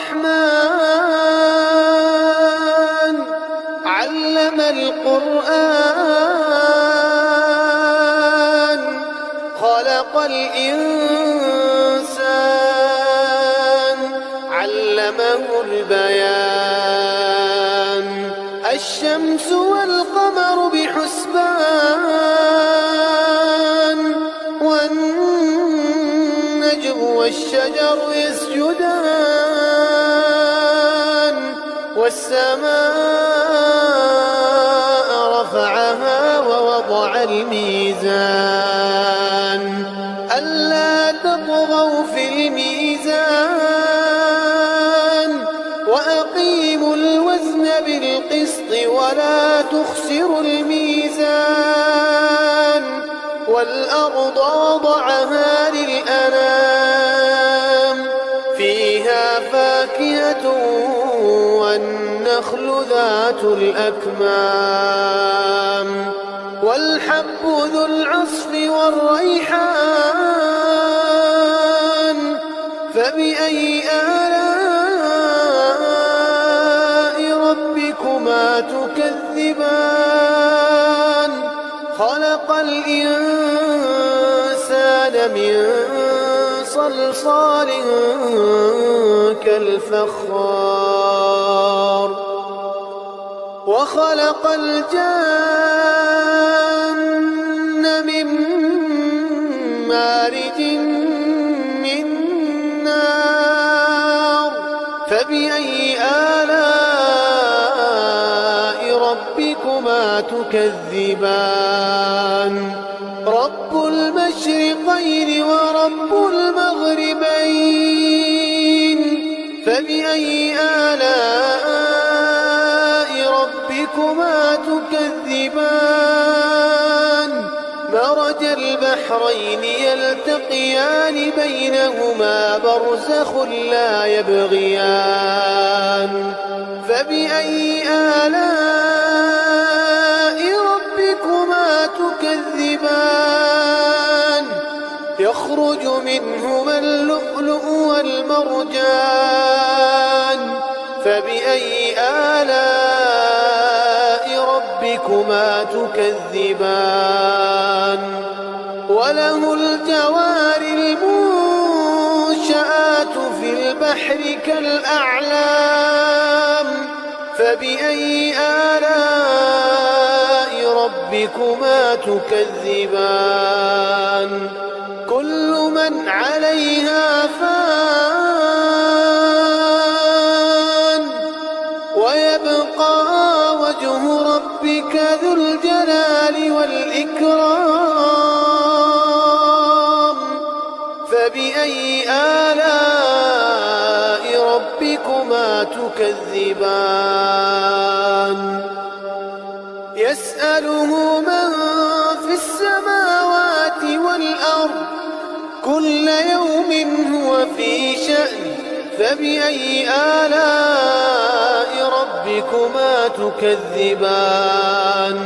الرحمن علم القرآن خلق الإنسان علمه البيان الشمس والقمر بحسبان والنجم والشجر يسجدان والسماء رفعها ووضع الميزان ألا تطغوا في الميزان وأقيموا الوزن بالقسط ولا تخسروا الميزان والأرض وضعها للأنام فيها فاكهة والنخل ذات الأكمام والحب ذو العصف والريحان فبأي آلاء ربكما تكذبان خلق الإنسان من صلصال كالفخار وخلق الجان من مارج من نار فبأي آلاء ربكما تكذبان رب المشرقين ورب المغربين فبأي آلاء ربكما تكذبان مرج البحرين يلتقيان بينهما برزخ لا يبغيان فبأي آلاء ربكما تكذبان يخرج منهما اللؤلؤ والمرجان فبأي آلاء ربكما تكذبان وله الجوار المنشآت في البحر كالأعلام فبأي آلاء ربكما تكذبان كل من عليها فان ويبقى وجه ربك ذو الجلال والإكرام فبأي آلاء ربكما تكذبان يسأله من في السماوات والأرض كل يوم هو في شأن فبأي آلاء ربكما تكذبان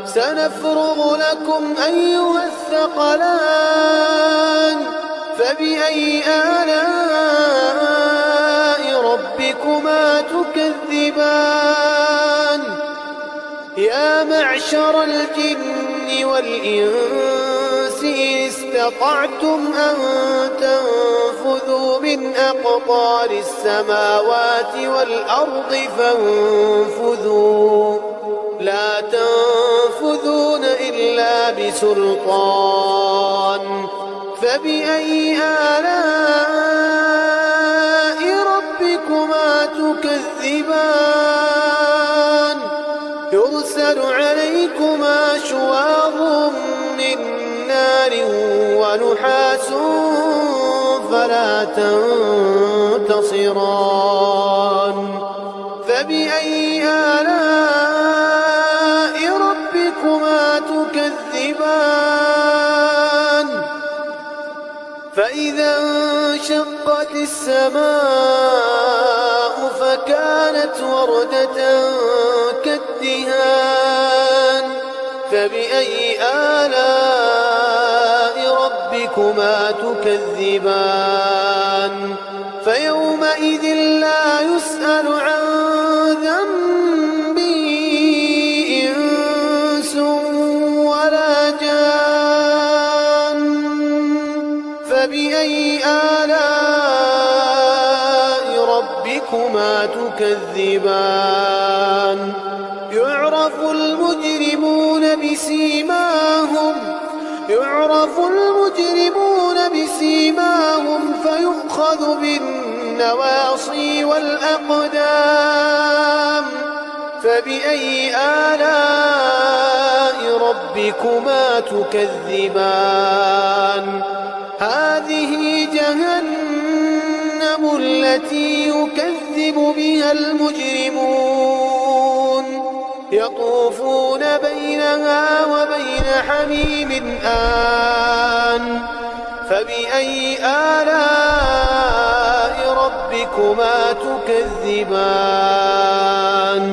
سنفرغ لكم أيها الثقلان فبأي آلاء ربكما تكذبان يا معشر الجن والإنس إن استطعتم أن تنفذوا من أقطار السماوات والأرض فانفذوا لا تنفذون إلا بسلطان فبأي آلاء ربكما تكذبان يرسل عليكما شواظ من نار ونحاس فلا تنتصران فبأي آلاء ربكما تكذبان فإذا انشقت السماء فكانت وردة كالدهان فبأي آلاء ربكما تكذبان فيومئذ لا ربكما تكذبان يعرف المجرمون بسيماهم فيؤخذ بالنواصي والأقدام فبأي آلاء ربكما تكذبان هذه جهنم التي يكذب بها المجرمون يطوفون بينها وبين حميم آن فبأي آلاء ربكما تكذبان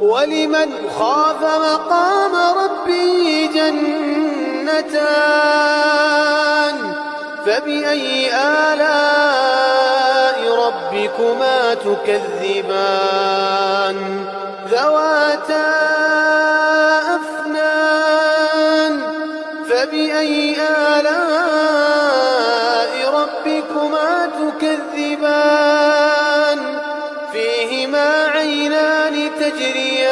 ولمن خاف مقام ربه جنتان فبأي آلاء ربكما تكذبان ذواتا أفنان فبأي آلاء ربكما تكذبان فيهما عينان تجريان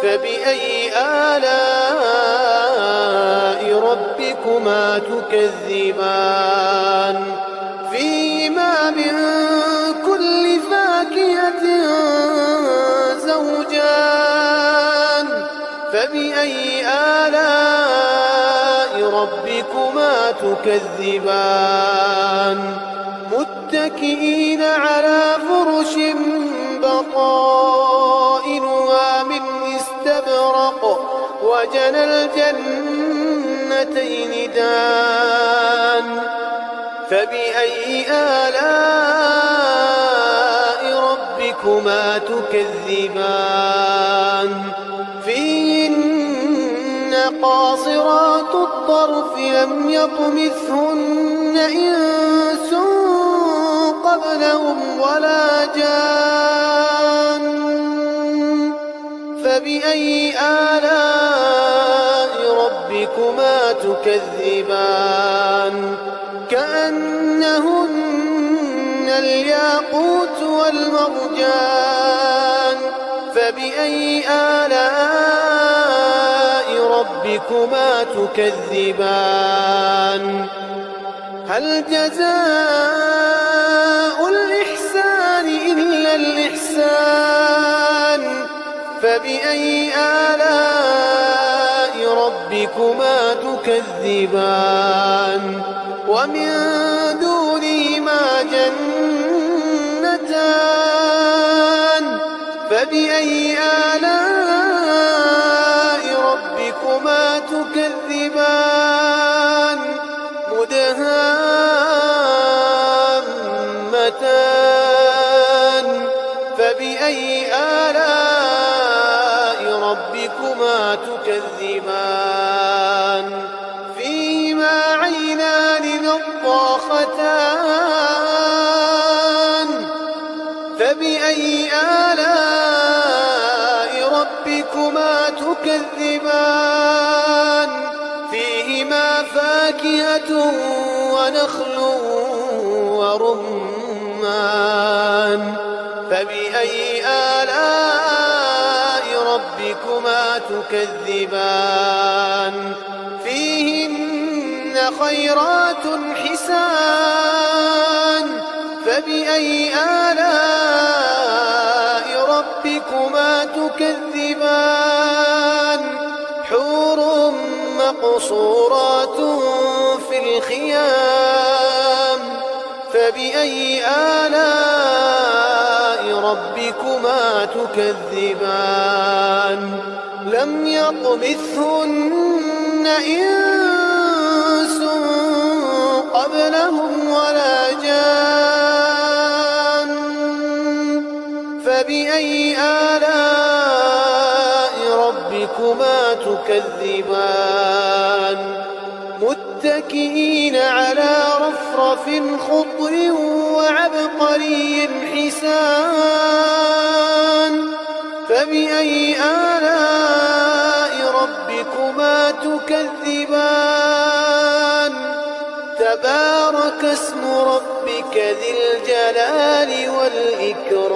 فبأي آلاء ربكما تكذبان فيهما من كل فاكهة زوجان فبأي آلاء ربكما تكذبان متكئين على فرش بطائنها من استبرق وجنى الجنتين دان فبأي آلاء ربكما تكذبان فيهن قاصرات الطرف لم يطمثهن إنس قبلهم ولا جان فبأي آلاء ربكما تكذبان كأنهن الياقوت والمرجان فبأي آلاء ربكما تكذبان هل جزاء الإحسان إلا الإحسان فبأي آلاء ربكما تكذبان ومن دونهما جنتان فبأي آلاء ربكما تكذبان مدهامتان فبأي آلاء ربكما تكذبان فيهما عينان نضاختان فبأي آلاء ربكما تكذبان فيهما فاكهة ونخل ورمان فبأي آلاء ربكما تكذبان فيهن خيرات حسان فبأي آلاء ربكما تكذبان حور مقصورات في الخيام فبأي آلاء ربكما تكذبان لم يطمثهن إنس قبلهم ولا جان فبأي آلاء ربكما تكذبان متكئين على رفرف خضر وعبقري حسان فبأي آلاء ربكما تكذبان تبارك اسم ربك ذي الجلال والإكرام.